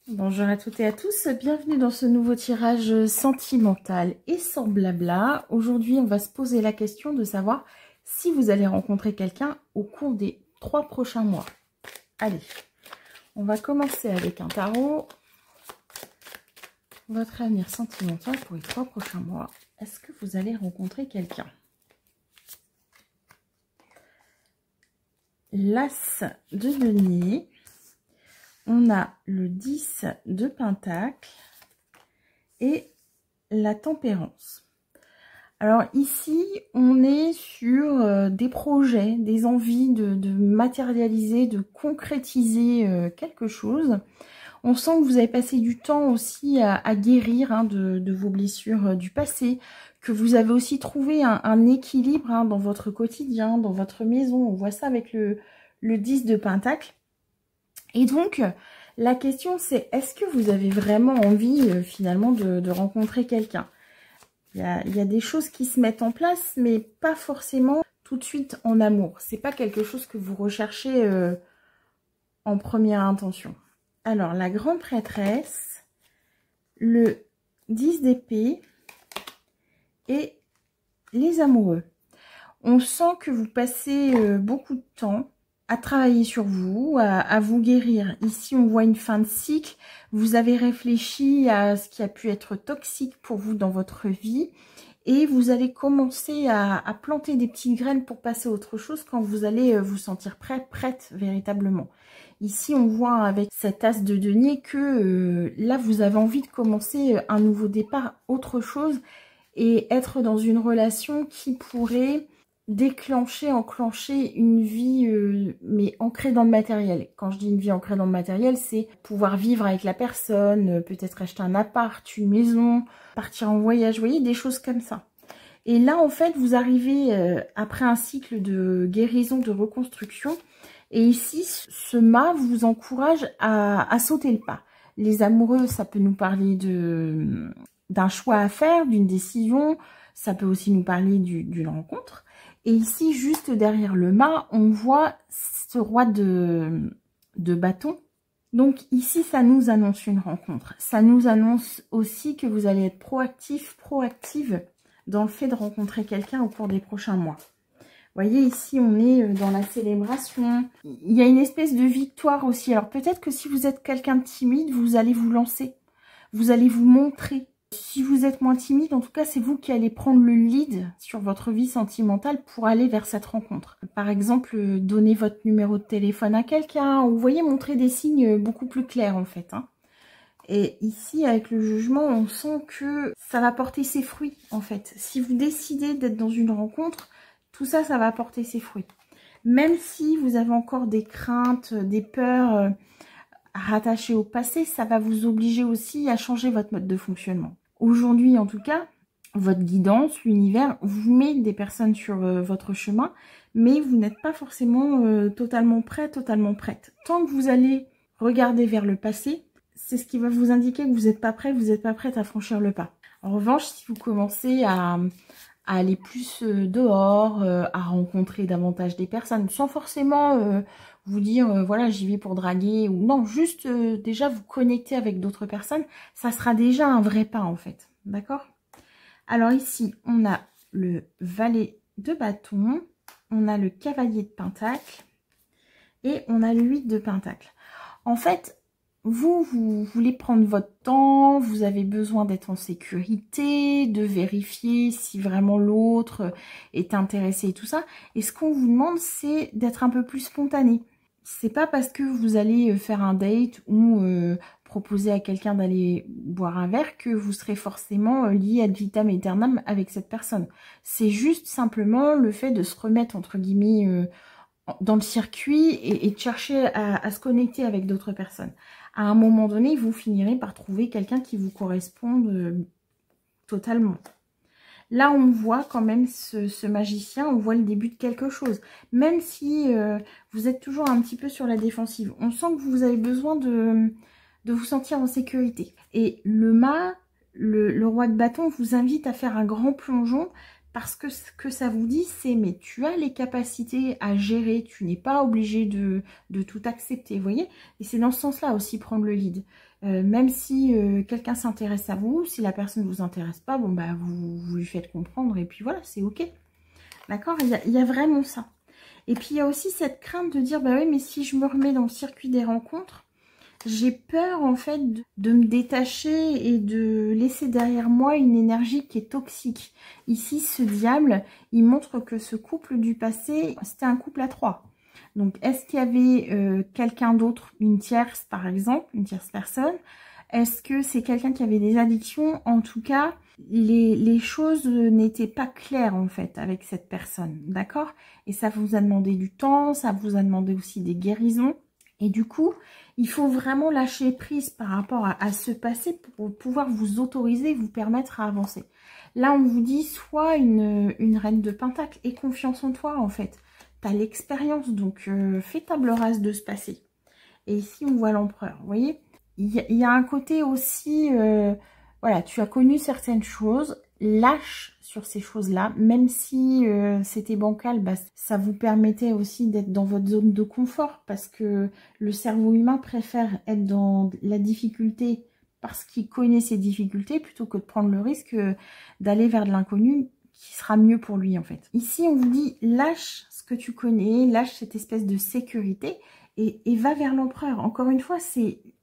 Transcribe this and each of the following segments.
Bonjour à toutes et à tous, bienvenue dans ce nouveau tirage sentimental et sans blabla. Aujourd'hui, on va se poser la question de savoir si vous allez rencontrer quelqu'un au cours des 3 prochains mois. Allez, on va commencer avec un tarot. Votre avenir sentimental pour les 3 prochains mois. Est-ce que vous allez rencontrer quelqu'un? L'As de denier. On a le 10 de pentacle et la tempérance. Alors ici, on est sur des projets, des envies de matérialiser, de concrétiser quelque chose. On sent que vous avez passé du temps aussi à guérir de vos blessures du passé, que vous avez aussi trouvé un équilibre dans votre quotidien, dans votre maison. On voit ça avec le 10 de pentacle. Et donc, la question c'est, est-ce que vous avez vraiment envie finalement de rencontrer quelqu'un? Il y a des choses qui se mettent en place, mais pas forcément tout de suite en amour. C'est pas quelque chose que vous recherchez en première intention. Alors, la grande prêtresse, le 10 d'épée et les amoureux. On sent que vous passez beaucoup de temps à travailler sur vous, à vous guérir. Ici, on voit une fin de cycle. Vous avez réfléchi à ce qui a pu être toxique pour vous dans votre vie. Et vous allez commencer à planter des petites graines pour passer à autre chose quand vous allez vous sentir prête véritablement. Ici, on voit avec cet as de denier que là, vous avez envie de commencer un nouveau départ, autre chose. Et être dans une relation qui pourrait enclencher une vie mais ancrée dans le matériel. Quand je dis une vie ancrée dans le matériel, c'est pouvoir vivre avec la personne, peut-être acheter un appart, une maison, partir en voyage, vous voyez, des choses comme ça. Et là, en fait, vous arrivez après un cycle de guérison, de reconstruction. Et ici, ce mât vous encourage à sauter le pas. Les amoureux, ça peut nous parler d'un choix à faire, d'une décision. Ça peut aussi nous parler d'une rencontre. Et ici, juste derrière le mât, on voit ce roi de bâton. Donc ici, ça nous annonce une rencontre. Ça nous annonce aussi que vous allez être proactive dans le fait de rencontrer quelqu'un au cours des prochains mois. Vous voyez, ici, on est dans la célébration. Il y a une espèce de victoire aussi. Alors peut-être que si vous êtes quelqu'un de timide, vous allez vous lancer. Vous allez vous montrer. Si vous êtes moins timide, en tout cas, c'est vous qui allez prendre le lead sur votre vie sentimentale pour aller vers cette rencontre. Par exemple, donner votre numéro de téléphone à quelqu'un, ou vous voyez, montrer des signes beaucoup plus clairs en fait. Et ici, avec le jugement, on sent que ça va porter ses fruits en fait. Si vous décidez d'être dans une rencontre, tout ça, ça va porter ses fruits. Même si vous avez encore des craintes, des peurs rattachées au passé, ça va vous obliger aussi à changer votre mode de fonctionnement. Aujourd'hui, en tout cas, votre guidance, l'univers, vous met des personnes sur votre chemin, mais vous n'êtes pas forcément totalement prêt, totalement prête. Tant que vous allez regarder vers le passé, c'est ce qui va vous indiquer que vous n'êtes pas prêt, vous n'êtes pas prête à franchir le pas. En revanche, si vous commencez à aller plus dehors, à rencontrer davantage des personnes, sans forcément vous dire, voilà, j'y vais pour draguer, ou non, juste déjà vous connecter avec d'autres personnes, ça sera déjà un vrai pas en fait, d'accord? Alors ici, on a le valet de bâton, on a le cavalier de pentacle, et on a le 8 de pentacle. En fait, vous voulez prendre votre temps, vous avez besoin d'être en sécurité, de vérifier si vraiment l'autre est intéressé et tout ça. Et ce qu'on vous demande, c'est d'être un peu plus spontané. C'est pas parce que vous allez faire un date ou proposer à quelqu'un d'aller boire un verre que vous serez forcément lié ad vitam aeternam avec cette personne. C'est juste simplement le fait de se remettre, entre guillemets, dans le circuit et de chercher à se connecter avec d'autres personnes. À un moment donné, vous finirez par trouver quelqu'un qui vous corresponde totalement. Là, on voit quand même ce magicien, on voit le début de quelque chose. Même si vous êtes toujours un petit peu sur la défensive. On sent que vous avez besoin de vous sentir en sécurité. Et le mât, le roi de bâton, vous invite à faire un grand plongeon. Parce que ce que ça vous dit, c'est mais tu as les capacités à gérer, tu n'es pas obligé de tout accepter, vous voyez. Et c'est dans ce sens-là aussi prendre le lead. Même si quelqu'un s'intéresse à vous, si la personne ne vous intéresse pas, bon bah vous lui faites comprendre et puis voilà, c'est ok. D'accord, il y a vraiment ça. Et puis il y a aussi cette crainte de dire, bah oui, mais si je me remets dans le circuit des rencontres, j'ai peur en fait de me détacher et de laisser derrière moi une énergie qui est toxique. Ici, ce diable, il montre que ce couple du passé, c'était un couple à trois. Donc, est-ce qu'il y avait quelqu'un d'autre, une tierce par exemple, une tierce personne? Est-ce que c'est quelqu'un qui avait des addictions? En tout cas, les choses n'étaient pas claires en fait avec cette personne, d'accord? Et ça vous a demandé du temps, ça vous a demandé aussi des guérisons. Et du coup, il faut vraiment lâcher prise par rapport à ce passé pour pouvoir vous autoriser, vous permettre à avancer. Là, on vous dit soit une reine de pentacle et confiance en toi en fait. Tu as l'expérience, donc fais table rase de ce passé. Et ici, on voit l'empereur, vous voyez. Il y a un côté aussi, voilà, tu as connu certaines choses, lâche sur ces choses-là, même si c'était bancal, bah, ça vous permettait aussi d'être dans votre zone de confort, parce que le cerveau humain préfère être dans la difficulté parce qu'il connaît ses difficultés, plutôt que de prendre le risque d'aller vers de l'inconnu, qui sera mieux pour lui en fait. Ici, on vous dit, lâche ce que tu connais, lâche cette espèce de sécurité, et va vers l'empereur. Encore une fois,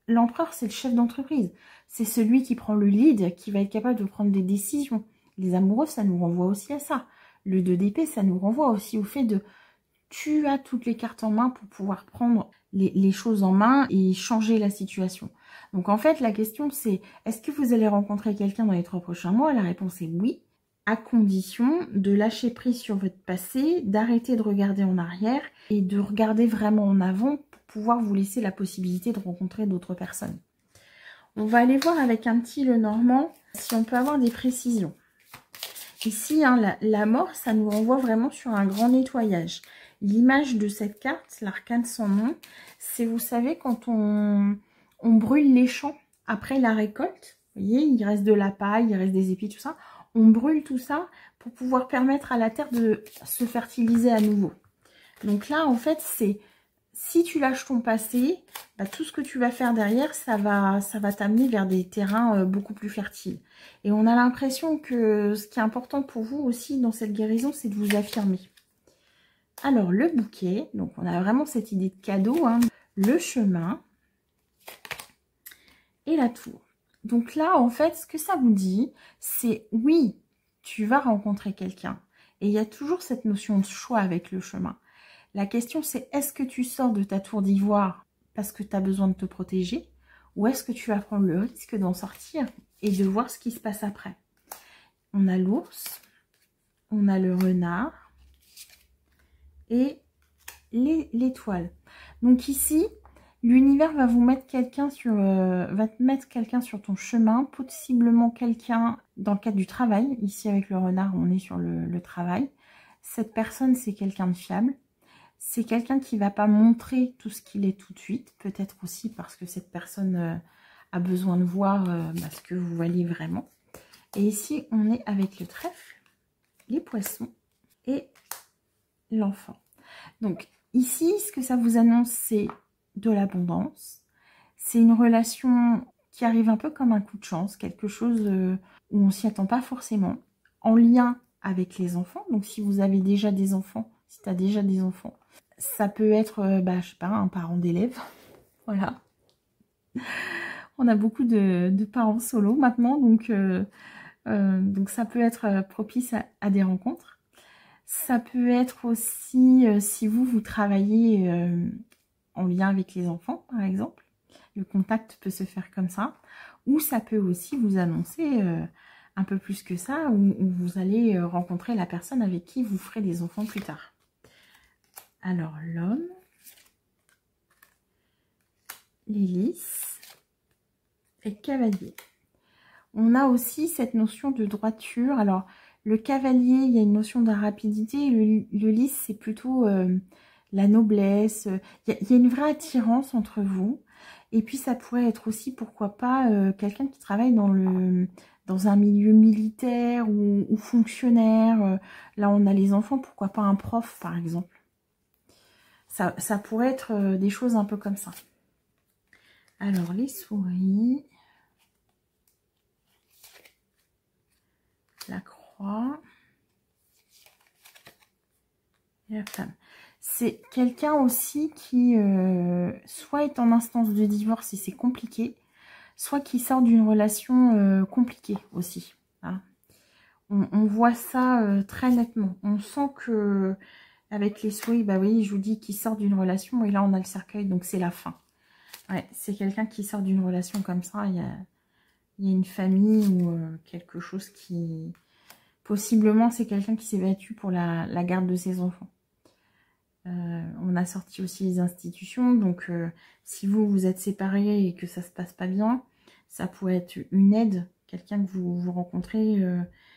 l'empereur, c'est le chef d'entreprise. C'est celui qui prend le lead, qui va être capable de prendre des décisions. Les amoureux, ça nous renvoie aussi à ça. Le 2 d'épée, ça nous renvoie aussi au fait de tu as toutes les cartes en main pour pouvoir prendre les choses en main et changer la situation. Donc en fait, la question c'est, est-ce que vous allez rencontrer quelqu'un dans les 3 prochains mois? La réponse est oui, à condition de lâcher prise sur votre passé, d'arrêter de regarder en arrière et de regarder vraiment en avant pour pouvoir vous laisser la possibilité de rencontrer d'autres personnes. On va aller voir avec un petit Lenormand si on peut avoir des précisions. Ici, hein, la mort, ça nous renvoie vraiment sur un grand nettoyage. L'image de cette carte, l'arcane sans nom, c'est, vous savez, quand on brûle les champs après la récolte, vous voyez, il reste de la paille, il reste des épis, tout ça. On brûle tout ça pour pouvoir permettre à la terre de se fertiliser à nouveau. Donc là, en fait, c'est si tu lâches ton passé, bah, tout ce que tu vas faire derrière, ça va t'amener vers des terrains beaucoup plus fertiles. Et on a l'impression que ce qui est important pour vous aussi dans cette guérison, c'est de vous affirmer. Alors, le bouquet, donc on a vraiment cette idée de cadeau, hein, le chemin et la tour. Donc là, en fait, ce que ça vous dit, c'est oui, tu vas rencontrer quelqu'un. Et il y a toujours cette notion de choix avec le chemin. La question, c'est est-ce que tu sors de ta tour d'ivoire parce que tu as besoin de te protéger, ou est-ce que tu vas prendre le risque d'en sortir et de voir ce qui se passe après? On a l'ours, on a le renard et l'étoile. Donc ici, l'univers va vous mettre quelqu'un sur, sur ton chemin, possiblement quelqu'un dans le cadre du travail. Ici, avec le renard, on est sur le travail. Cette personne, c'est quelqu'un de fiable. C'est quelqu'un qui ne va pas montrer tout ce qu'il est tout de suite. Peut-être aussi parce que cette personne a besoin de voir ce que vous valez vraiment. Et ici, on est avec le trèfle, les poissons et l'enfant. Donc, ici, ce que ça vous annonce, c'est de l'abondance. C'est une relation qui arrive un peu comme un coup de chance, quelque chose où on ne s'y attend pas forcément, en lien avec les enfants. Donc, si vous avez déjà des enfants, si tu as déjà des enfants, ça peut être, je sais pas, un parent d'élève. Voilà. On a beaucoup de parents solo maintenant, donc ça peut être propice à des rencontres. Ça peut être aussi, si vous travaillez en lien avec les enfants, par exemple. Le contact peut se faire comme ça. Ou ça peut aussi vous annoncer un peu plus que ça, où vous allez rencontrer la personne avec qui vous ferez des enfants plus tard. Alors, l'homme, l'hélice et le cavalier. On a aussi cette notion de droiture. Alors, le cavalier, il y a une notion de rapidité. Le lys, c'est plutôt la noblesse. Il y a une vraie attirance entre vous. Et puis, ça pourrait être aussi, pourquoi pas, quelqu'un qui travaille dans un milieu militaire ou fonctionnaire. Là, on a les enfants, pourquoi pas un prof, par exemple. Ça pourrait être des choses un peu comme ça. Alors, les souris, la croix et la femme. C'est quelqu'un aussi qui soit est en instance de divorce et c'est compliqué, soit qui sort d'une relation compliquée aussi. Hein. On voit ça très nettement. On sent que avec les souris, bah oui, je vous dis qu'il sort d'une relation et là on a le cercueil, donc c'est la fin. Ouais, c'est quelqu'un qui sort d'une relation comme ça. Il y a une famille ou quelque chose qui... Possiblement, c'est quelqu'un qui s'est battu pour la garde de ses enfants. On a sorti aussi les institutions. Donc, si vous êtes séparés et que ça se passe pas bien, ça pourrait être une aide. Quelqu'un que vous rencontrez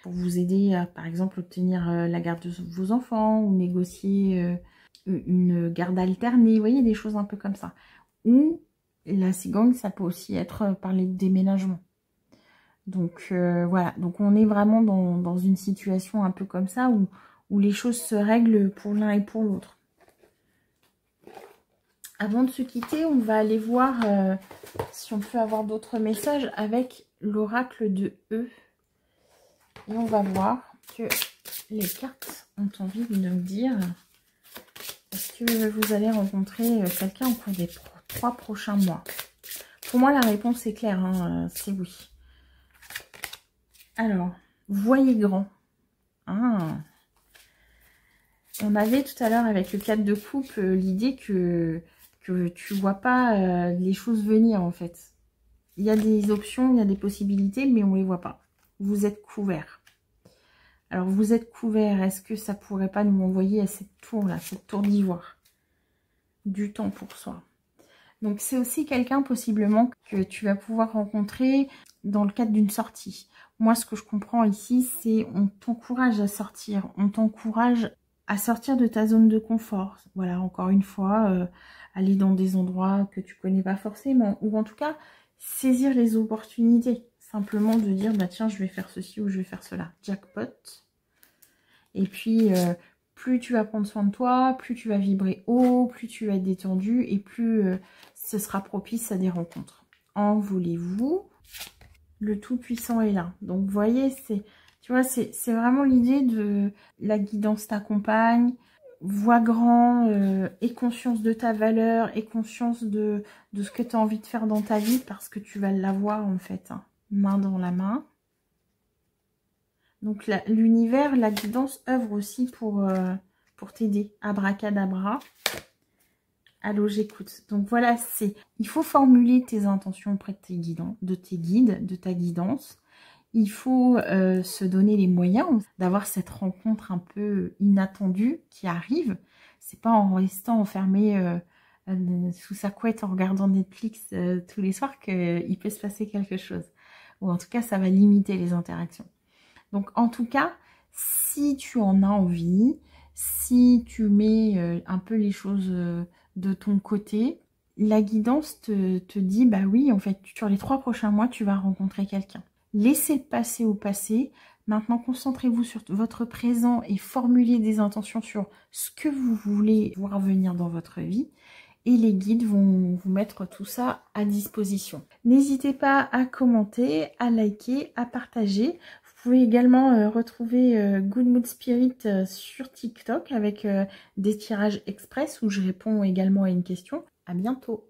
pour vous aider à, par exemple, obtenir la garde de vos enfants ou négocier une garde alternée. Vous voyez, des choses un peu comme ça. Ou la cigogne, ça peut aussi être parler de déménagement. Donc voilà, donc on est vraiment dans une situation un peu comme ça où les choses se règlent pour l'un et pour l'autre. Avant de se quitter, on va aller voir si on peut avoir d'autres messages avec l'oracle de E. Et on va voir que les cartes ont envie de nous dire est-ce que vous allez rencontrer quelqu'un au cours des 3 prochains mois. Pour moi, la réponse est claire, hein, c'est oui. Alors, voyez grand. Ah. On avait tout à l'heure avec le 4 de coupe l'idée que tu vois pas les choses venir en fait. Il y a des options, il y a des possibilités, mais on les voit pas. Vous êtes couvert. Alors vous êtes couvert, est-ce que ça pourrait pas nous envoyer à cette tour là, cette tour d'ivoire? Du temps pour soi. Donc c'est aussi quelqu'un possiblement que tu vas pouvoir rencontrer dans le cadre d'une sortie. Moi ce que je comprends ici, c'est on t'encourage à sortir, on t'encourage à sortir de ta zone de confort. Voilà, encore une fois, aller dans des endroits que tu connais pas forcément, ou en tout cas saisir les opportunités. Simplement de dire, bah tiens, je vais faire ceci ou je vais faire cela. Jackpot. Et puis, plus tu vas prendre soin de toi, plus tu vas vibrer haut, plus tu vas être détendu et plus ce sera propice à des rencontres. En voulez-vous? Le Tout-Puissant est là. Donc, vous voyez, tu vois, c'est vraiment l'idée de la guidance t'accompagne, vois grand, aie conscience de ta valeur, aie conscience de ce que tu as envie de faire dans ta vie parce que tu vas l'avoir en fait, hein, main dans la main. Donc l'univers, la guidance œuvre aussi pour t'aider. Abracadabra. Allô, j'écoute. Donc voilà, il faut formuler tes intentions auprès de tes guidants, de ta guidance. Il faut se donner les moyens d'avoir cette rencontre un peu inattendue qui arrive. C'est pas en restant enfermé sous sa couette en regardant Netflix tous les soirs qu'il peut se passer quelque chose. Ou en tout cas, ça va limiter les interactions. Donc en tout cas, si tu en as envie, si tu mets un peu les choses de ton côté, la guidance te dit, bah oui, en fait, sur les 3 prochains mois, tu vas rencontrer quelqu'un. Laissez passer au passé. Maintenant, concentrez-vous sur votre présent et formulez des intentions sur ce que vous voulez voir venir dans votre vie. Et les guides vont vous mettre tout ça à disposition. N'hésitez pas à commenter, à liker, à partager. Vous pouvez également retrouver Good Mood Spirit sur TikTok avec des tirages express où je réponds également à une question. À bientôt!